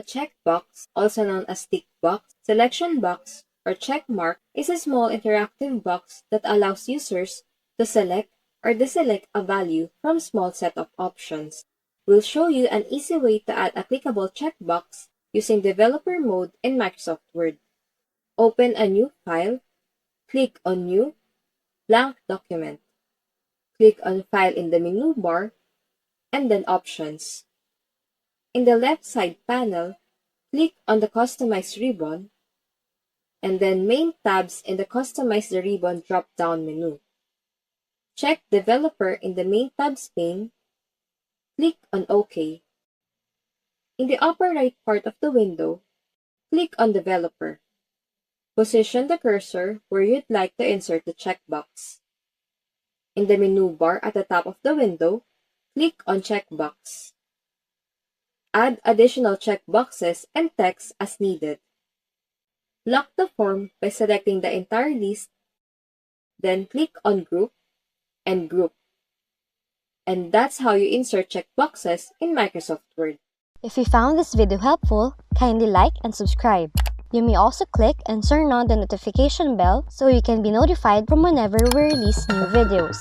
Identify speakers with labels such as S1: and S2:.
S1: checkbox, also known as tick box, selection box, or check mark, is a small interactive box that allows users to select or deselect a value from a small set of options. We'll show you an easy way to add a clickable checkbox using developer mode in Microsoft Word. Open a new file, click on New, blank document. Click on File in the menu bar, and then Options. In the left side panel, click on the Customize ribbon, and then Main tabs in the Customize the ribbon drop-down menu. Check Developer in the Main tabs pane, click on OK. In the upper right part of the window, click on Developer. Position the cursor where you'd like to insert the checkbox. In the menu bar at the top of the window, click on Checkbox. Add additional checkboxes and text as needed. Lock the form by selecting the entire list, then click on Group and Group. And that's how you insert checkboxes in Microsoft Word.
S2: If you found this video helpful, kindly like and subscribe. You may also click and turn on the notification bell so you can be notified from whenever we release new videos.